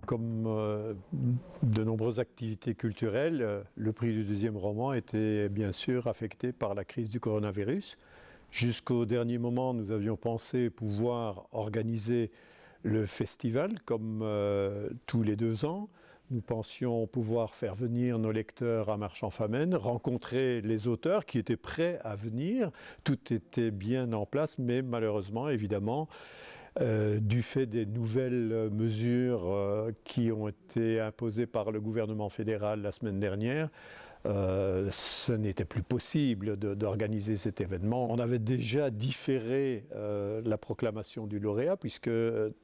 Comme de nombreuses activités culturelles, le prix du deuxième roman était bien sûr affecté par la crise du coronavirus. Jusqu'au dernier moment, nous avions pensé pouvoir organiser le festival comme tous les 2 ans. Nous pensions pouvoir faire venir nos lecteurs à Marchand-Famenne, rencontrer les auteurs qui étaient prêts à venir. Tout était bien en place, mais malheureusement, évidemment, du fait des nouvelles mesures qui ont été imposées par le gouvernement fédéral la semaine dernière, ce n'était plus possible d'organiser cet événement. On avait déjà différé la proclamation du lauréat, puisque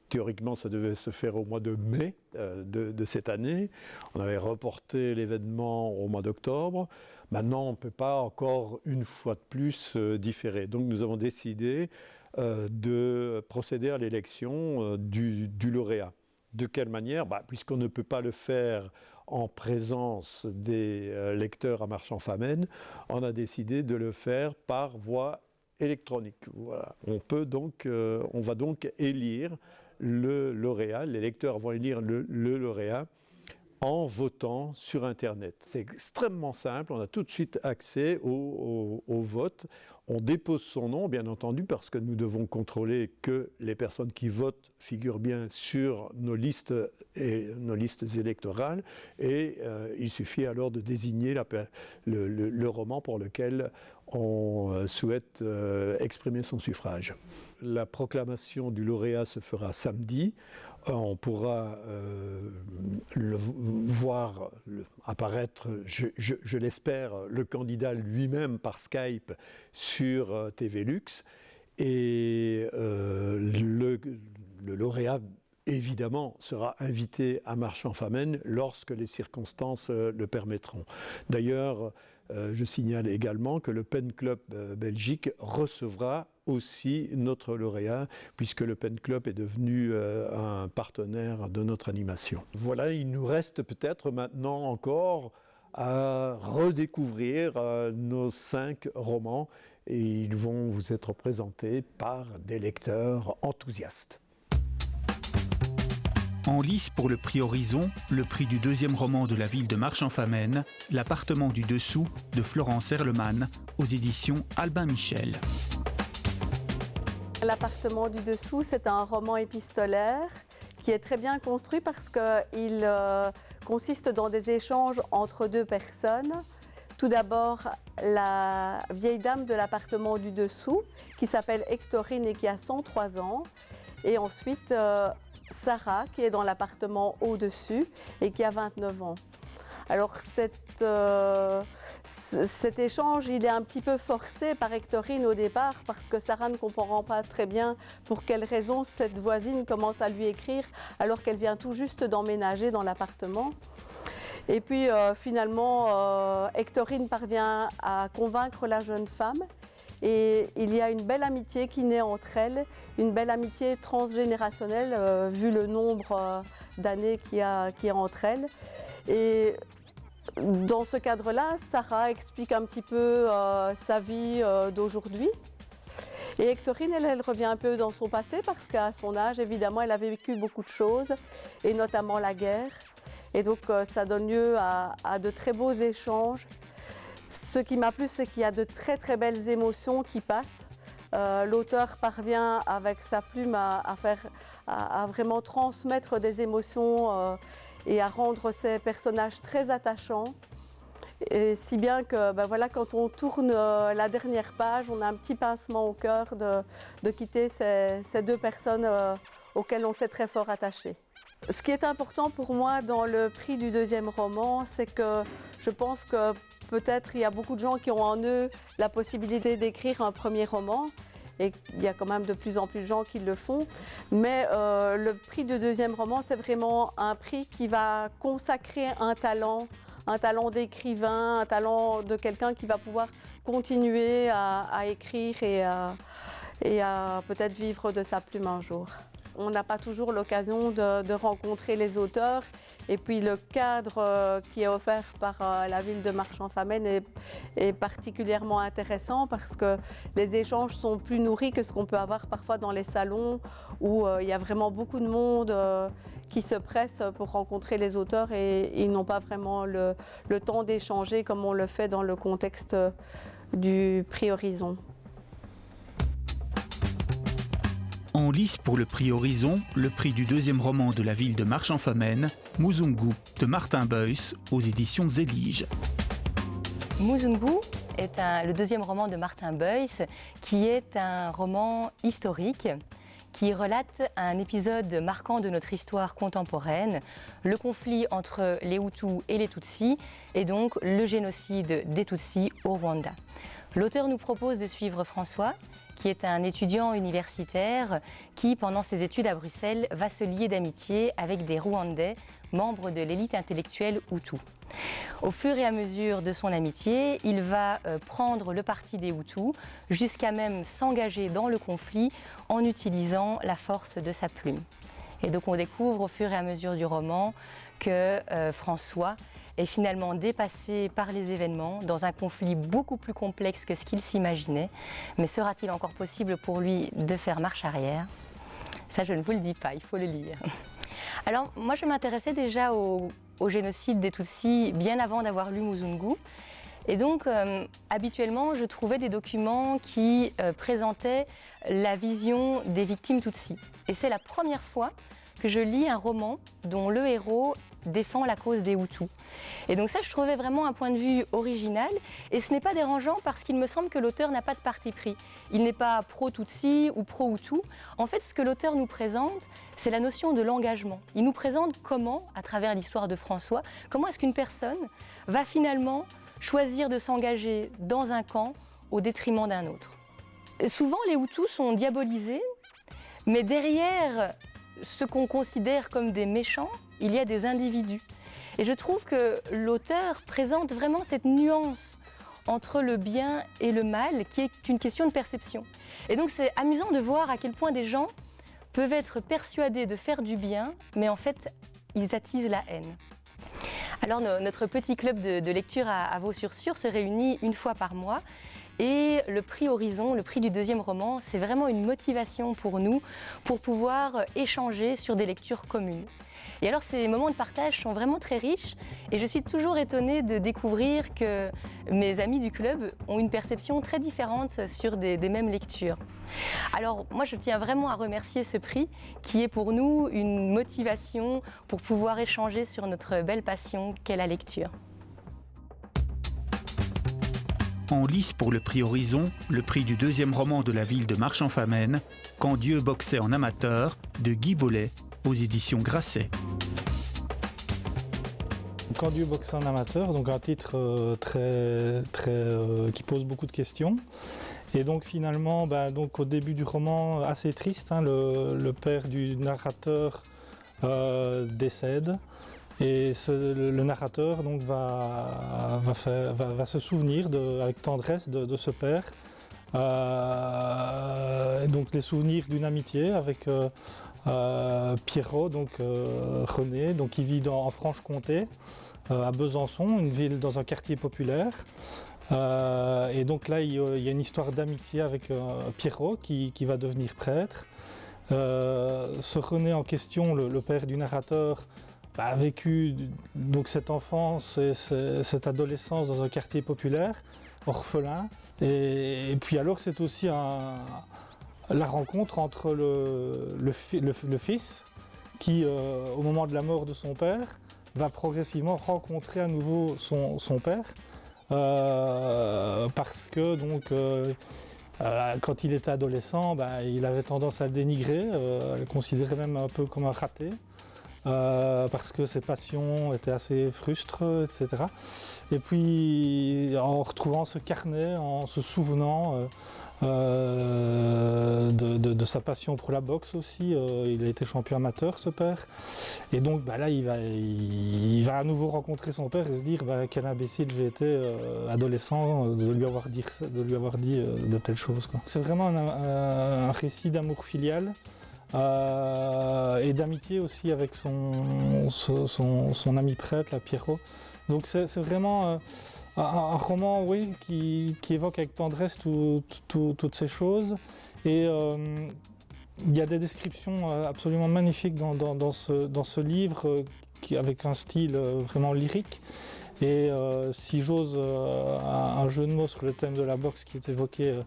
théoriquement ça devait se faire au mois de mai de cette année. On avait reporté l'événement au mois d'octobre. Maintenant, on ne peut pas encore une fois de plus différer. Donc nous avons décidé de procéder à l'élection du lauréat. De quelle manière ? Puisqu'on ne peut pas le faire en présence des lecteurs à Marchand-Famenne, on a décidé de le faire par voie électronique. Voilà. On va donc élire le lauréat, les lecteurs vont élire le lauréat en votant sur Internet. C'est extrêmement simple, on a tout de suite accès au vote. On dépose son nom, bien entendu, parce que nous devons contrôler que les personnes qui votent figurent bien sur nos listes électorales. Et il suffit alors de désigner le roman pour lequel on souhaite exprimer son suffrage. La proclamation du lauréat se fera samedi. On pourra voir apparaître, je l'espère, le candidat lui-même par Skype sur TV Lux. Et le lauréat, évidemment, sera invité à Marchand-Famenne lorsque les circonstances le permettront. D'ailleurs, je signale également que le Pen Club Belgique recevra aussi notre lauréat, puisque le Pen Club est devenu un partenaire de notre animation. Voilà, il nous reste peut-être maintenant encore à redécouvrir nos 5 romans, et ils vont vous être présentés par des lecteurs enthousiastes. En lice pour le prix Horizon, le prix du 2e roman de la ville de Marchand-Famenne, L'appartement du dessous de Florence Erlemann, aux éditions Albin Michel. L'appartement du dessous, c'est un roman épistolaire qui est très bien construit parce qu'il consiste dans des échanges entre 2 personnes. Tout d'abord, la vieille dame de l'appartement du dessous, qui s'appelle Hectorine et qui a 103 ans. Et ensuite, Sarah, qui est dans l'appartement au-dessus et qui a 29 ans. Alors cet échange, il est un petit peu forcé par Hectorine au départ parce que Sarah ne comprend pas très bien pour quelle raison cette voisine commence à lui écrire alors qu'elle vient tout juste d'emménager dans l'appartement. Et puis finalement, Hectorine parvient à convaincre la jeune femme. Et il y a une belle amitié qui naît entre elles, une belle amitié transgénérationnelle vu le nombre d'années qu'il y a entre elles. Et dans ce cadre-là, Sarah explique un petit peu sa vie d'aujourd'hui. Et Hectorine, elle revient un peu dans son passé parce qu'à son âge, évidemment, elle a vécu beaucoup de choses, et notamment la guerre. Et donc ça donne lieu à de très beaux échanges. Ce qui m'a plu, c'est qu'il y a de très très belles émotions qui passent. L'auteur parvient avec sa plume à vraiment transmettre des émotions et à rendre ses personnages très attachants. Et si bien que voilà, quand on tourne la dernière page, on a un petit pincement au cœur de quitter ces 2 personnes auxquelles on s'est très fort attaché. Ce qui est important pour moi dans le prix du 2e roman, c'est que je pense que peut-être il y a beaucoup de gens qui ont en eux la possibilité d'écrire un premier roman, et il y a quand même de plus en plus de gens qui le font. Mais le prix du 2e roman, c'est vraiment un prix qui va consacrer un talent d'écrivain, un talent de quelqu'un qui va pouvoir continuer à écrire et à peut-être vivre de sa plume un jour. on n'a pas toujours l'occasion de rencontrer les auteurs. Et puis le cadre qui est offert par la ville de Marchand-Famenne est particulièrement intéressant parce que les échanges sont plus nourris que ce qu'on peut avoir parfois dans les salons où il y a vraiment beaucoup de monde qui se presse pour rencontrer les auteurs et ils n'ont pas vraiment le temps d'échanger comme on le fait dans le contexte du prix Horizon. En lice pour le prix Horizon, le prix du deuxième roman de la ville de Marchand-Famenne, Muzungu de Martin Beuys aux éditions Zélige. Muzungu est le deuxième roman de Martin Beuys qui est un roman historique qui relate un épisode marquant de notre histoire contemporaine, le conflit entre les Hutus et les Tutsis et donc le génocide des Tutsis au Rwanda. L'auteur nous propose de suivre François, qui est un étudiant universitaire qui, pendant ses études à Bruxelles, va se lier d'amitié avec des Rwandais, membres de l'élite intellectuelle Hutu. Au fur et à mesure de son amitié, il va prendre le parti des Hutus, jusqu'à même s'engager dans le conflit en utilisant la force de sa plume. Et donc on découvre au fur et à mesure du roman que François est finalement dépassé par les événements dans un conflit beaucoup plus complexe que ce qu'il s'imaginait. Mais sera-t-il encore possible pour lui de faire marche arrière ? Ça, je ne vous le dis pas, il faut le lire. Alors, moi, je m'intéressais déjà au génocide des Tutsis bien avant d'avoir lu Muzungu. Et donc, habituellement, je trouvais des documents qui présentaient la vision des victimes Tutsis. Et c'est la première fois que je lis un roman dont le héros défend la cause des Hutus. Et donc ça, je trouvais vraiment un point de vue original et ce n'est pas dérangeant parce qu'il me semble que l'auteur n'a pas de parti pris. Il n'est pas pro-Tutsi ou pro-Hutu. En fait, ce que l'auteur nous présente, c'est la notion de l'engagement. Il nous présente comment, à travers l'histoire de François, comment est-ce qu'une personne va finalement choisir de s'engager dans un camp au détriment d'un autre. Souvent, les Hutus sont diabolisés, mais derrière ce qu'on considère comme des méchants, il y a des individus. Et je trouve que l'auteur présente vraiment cette nuance entre le bien et le mal, qui est une question de perception. Et donc c'est amusant de voir à quel point des gens peuvent être persuadés de faire du bien, mais en fait, ils attisent la haine. Alors notre petit club de lecture à Vaux-sur-Sûre se réunit une fois par mois. Et le prix Horizon, le prix du deuxième roman, c'est vraiment une motivation pour nous pour pouvoir échanger sur des lectures communes. Et alors ces moments de partage sont vraiment très riches et je suis toujours étonnée de découvrir que mes amis du club ont une perception très différente sur des mêmes lectures. Alors moi je tiens vraiment à remercier ce prix qui est pour nous une motivation pour pouvoir échanger sur notre belle passion qu'est la lecture. En lice pour le prix Horizon, le prix du deuxième roman de la ville de Marchand-Famenne, Quand Dieu boxait en amateur, de Guy Bollet, aux éditions Grasset. Quand Dieu boxait en amateur, donc un titre qui pose beaucoup de questions. Et donc finalement, donc au début du roman, assez triste, le père du narrateur décède. Et le narrateur donc, va se souvenir avec tendresse de ce père. Donc les souvenirs d'une amitié avec Pierrot, donc René, donc, qui vit en Franche-Comté, à Besançon, une ville dans un quartier populaire. Et donc là, il y a une histoire d'amitié avec Pierrot qui va devenir prêtre. Ce René en question, le père du narrateur, a vécu donc cette enfance et cette adolescence dans un quartier populaire, orphelin. Et puis alors c'est aussi la rencontre entre le fils qui, au moment de la mort de son père, va progressivement rencontrer à nouveau son père. Parce que donc, quand il était adolescent, il avait tendance à le dénigrer, à le considérer même un peu comme un raté. Parce que ses passions étaient assez frustres, etc. Et puis, en retrouvant ce carnet, en se souvenant de sa passion pour la boxe aussi, il a été champion amateur, ce père. Et donc, là, il va à nouveau rencontrer son père et se dire quel imbécile j'ai été adolescent de lui avoir dit de telles choses, quoi. C'est vraiment un récit d'amour filial. et d'amitié aussi avec son ami prêtre, la Pierrot. Donc c'est vraiment un roman, oui, qui évoque avec tendresse toutes ces choses. Et il y a des descriptions absolument magnifiques dans ce livre, avec un style vraiment lyrique. Et si j'ose un jeu de mots sur le thème de la boxe qui est évoqué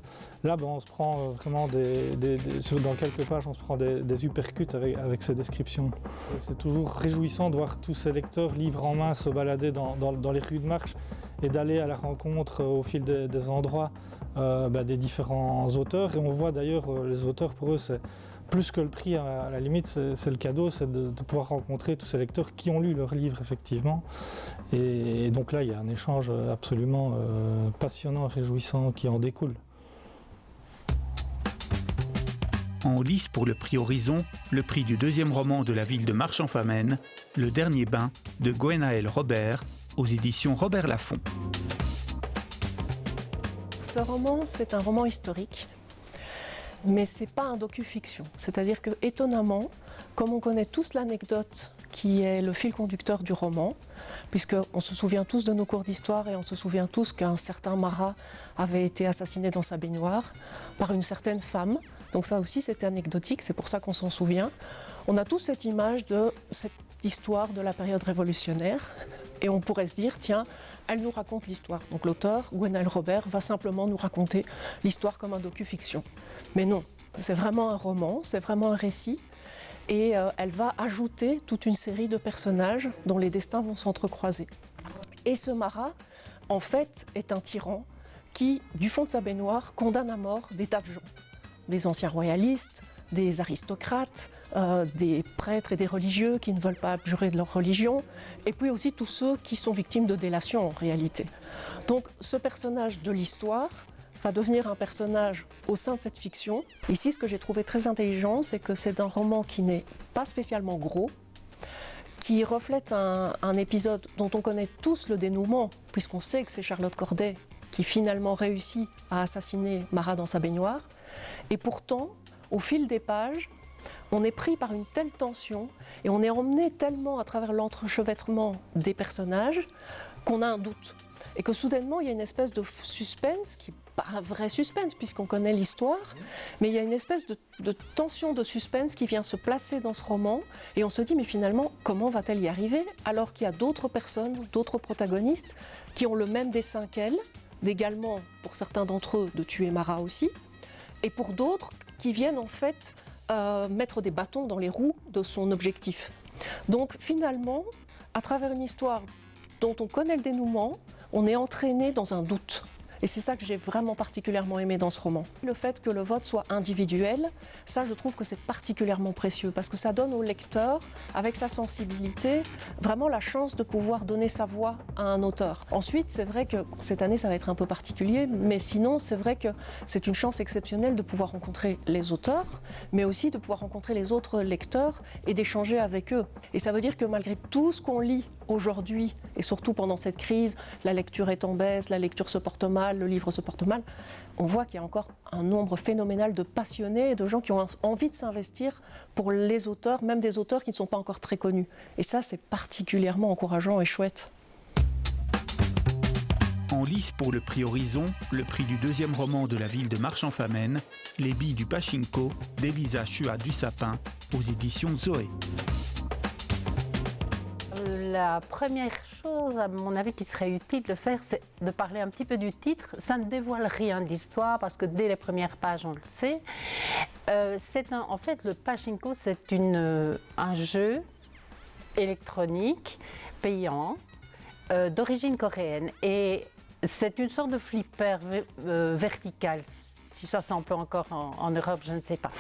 là, on se prend vraiment dans quelques pages, on se prend des uppercuts avec ces descriptions. C'est toujours réjouissant de voir tous ces lecteurs, livres en main, se balader dans les rues de Marche et d'aller à la rencontre au fil des endroits des différents auteurs. Et on voit d'ailleurs les auteurs, pour eux, c'est plus que le prix, à la limite, c'est le cadeau, c'est de pouvoir rencontrer tous ces lecteurs qui ont lu leur livre, effectivement. Et donc là, il y a un échange absolument passionnant et réjouissant qui en découle. En lice pour le prix Horizon, le prix du deuxième roman de la ville de Marche-en-Famenne, Le Dernier Bain de Gwenaëlle Robert, aux éditions Robert Laffont. Ce roman, c'est un roman historique. Mais ce n'est pas un docu-fiction. C'est-à-dire que, étonnamment, comme on connaît tous l'anecdote qui est le fil conducteur du roman, puisqu'on se souvient tous de nos cours d'histoire et on se souvient tous qu'un certain Marat avait été assassiné dans sa baignoire par une certaine femme. Donc ça aussi, c'était anecdotique, c'est pour ça qu'on s'en souvient. On a tous cette image de cette histoire de la période révolutionnaire et on pourrait se dire, tiens, elle nous raconte l'histoire. Donc l'auteur, Gwenaëlle Robert, va simplement nous raconter l'histoire comme un docu-fiction. Mais non, c'est vraiment un roman, c'est vraiment un récit. Et elle va ajouter toute une série de personnages dont les destins vont s'entrecroiser. Et ce Marat, en fait, est un tyran qui, du fond de sa baignoire, condamne à mort des tas de gens. Des anciens royalistes, des aristocrates, des prêtres et des religieux qui ne veulent pas abjurer de leur religion, et puis aussi tous ceux qui sont victimes de délations en réalité. Donc ce personnage de l'histoire va devenir un personnage au sein de cette fiction. Ici, ce que j'ai trouvé très intelligent, c'est que c'est un roman qui n'est pas spécialement gros, qui reflète un épisode dont on connaît tous le dénouement, puisqu'on sait que c'est Charlotte Corday qui finalement réussit à assassiner Marat dans sa baignoire. Et pourtant, au fil des pages, on est pris par une telle tension et on est emmené tellement à travers l'entrechevêtrement des personnages qu'on a un doute. Et que soudainement, il y a une espèce de suspense qui n'est pas un vrai suspense puisqu'on connaît l'histoire, mais il y a une espèce de tension de suspense qui vient se placer dans ce roman et on se dit mais finalement, comment va-t-elle y arriver alors qu'il y a d'autres personnes, d'autres protagonistes qui ont le même dessein qu'elle, d'également, pour certains d'entre eux, de tuer Marat aussi, et pour d'autres qui viennent en fait mettre des bâtons dans les roues de son objectif. Donc finalement, à travers une histoire dont on connaît le dénouement, on est entraîné dans un doute. Et c'est ça que j'ai vraiment particulièrement aimé dans ce roman. Le fait que le vote soit individuel, ça je trouve que c'est particulièrement précieux parce que ça donne au lecteur, avec sa sensibilité, vraiment la chance de pouvoir donner sa voix à un auteur. Ensuite, c'est vrai que cette année ça va être un peu particulier, mais sinon c'est vrai que c'est une chance exceptionnelle de pouvoir rencontrer les auteurs, mais aussi de pouvoir rencontrer les autres lecteurs et d'échanger avec eux. Et ça veut dire que malgré tout ce qu'on lit aujourd'hui, et surtout pendant cette crise, la lecture est en baisse, la lecture se porte mal, le livre se porte mal, on voit qu'il y a encore un nombre phénoménal de passionnés et de gens qui ont envie de s'investir pour les auteurs, même des auteurs qui ne sont pas encore très connus. Et ça, c'est particulièrement encourageant et chouette. En lice pour le prix Horizon, le prix du deuxième roman de la ville de Marche-en-Famenne, Les billes du Pachinko d'Elisa Chua du Sapin, aux éditions Zoé. La première chose, à mon avis, qui serait utile de faire, c'est de parler un petit peu du titre. Ça ne dévoile rien d'histoire, parce que dès les premières pages, on le sait. En fait, le Pachinko, c'est un jeu électronique, payant, d'origine coréenne. Et c'est une sorte de flipper vertical, si ça s'emploie encore en Europe, je ne sais pas.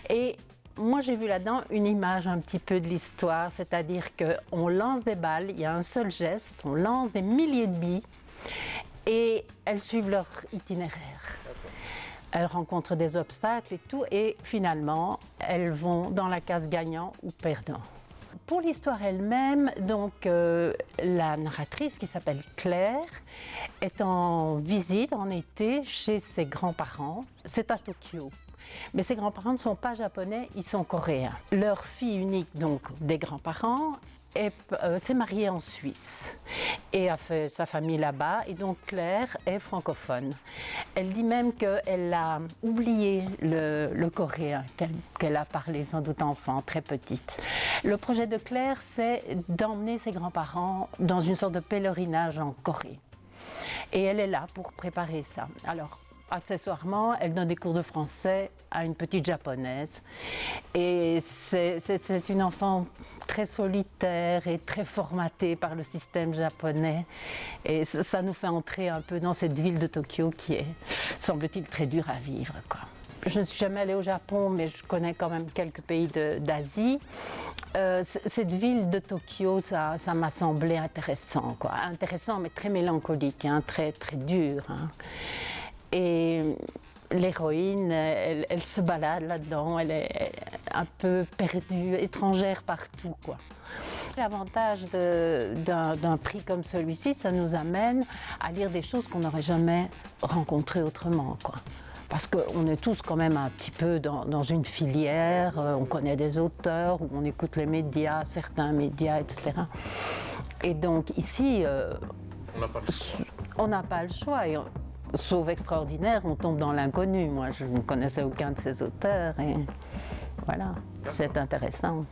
Et moi, j'ai vu là-dedans une image un petit peu de l'histoire, c'est-à-dire qu'on lance des balles, il y a un seul geste, on lance des milliers de billes et elles suivent leur itinéraire. Elles rencontrent des obstacles et tout, et finalement, elles vont dans la case gagnant ou perdant. Pour l'histoire elle-même, donc la narratrice qui s'appelle Claire est en visite en été chez ses grands-parents. C'est à Tokyo. Mais ses grands-parents ne sont pas japonais, ils sont coréens. Leur fille unique, donc des grands-parents, s'est mariée en Suisse et a fait sa famille là-bas. Et donc Claire est francophone. Elle dit même qu'elle a oublié le coréen qu'elle a parlé sans doute enfant, très petite. Le projet de Claire, c'est d'emmener ses grands-parents dans une sorte de pèlerinage en Corée. Et elle est là pour préparer ça. Alors, accessoirement, elle donne des cours de français à une petite japonaise. Et c'est une enfant très solitaire et très formatée par le système japonais. Et ça nous fait entrer un peu dans cette ville de Tokyo qui est, semble-t-il, très dure à vivre, quoi. Je ne suis jamais allée au Japon, mais je connais quand même quelques pays d'Asie. Cette ville de Tokyo, ça m'a semblé intéressant, quoi. Intéressant, mais très mélancolique, hein, très, très dur, hein. Et l'héroïne, elle se balade là-dedans, elle est un peu perdue, étrangère partout, quoi. L'avantage d'un prix comme celui-ci, ça nous amène à lire des choses qu'on n'aurait jamais rencontrées autrement, quoi. Parce qu'on est tous quand même un petit peu dans une filière, on connaît des auteurs, on écoute les médias, certains médias, etc. Et donc ici, on n'a pas le choix. Et sauf extraordinaire, on tombe dans l'inconnu. Moi, je ne connaissais aucun de ces auteurs et voilà, c'est intéressant.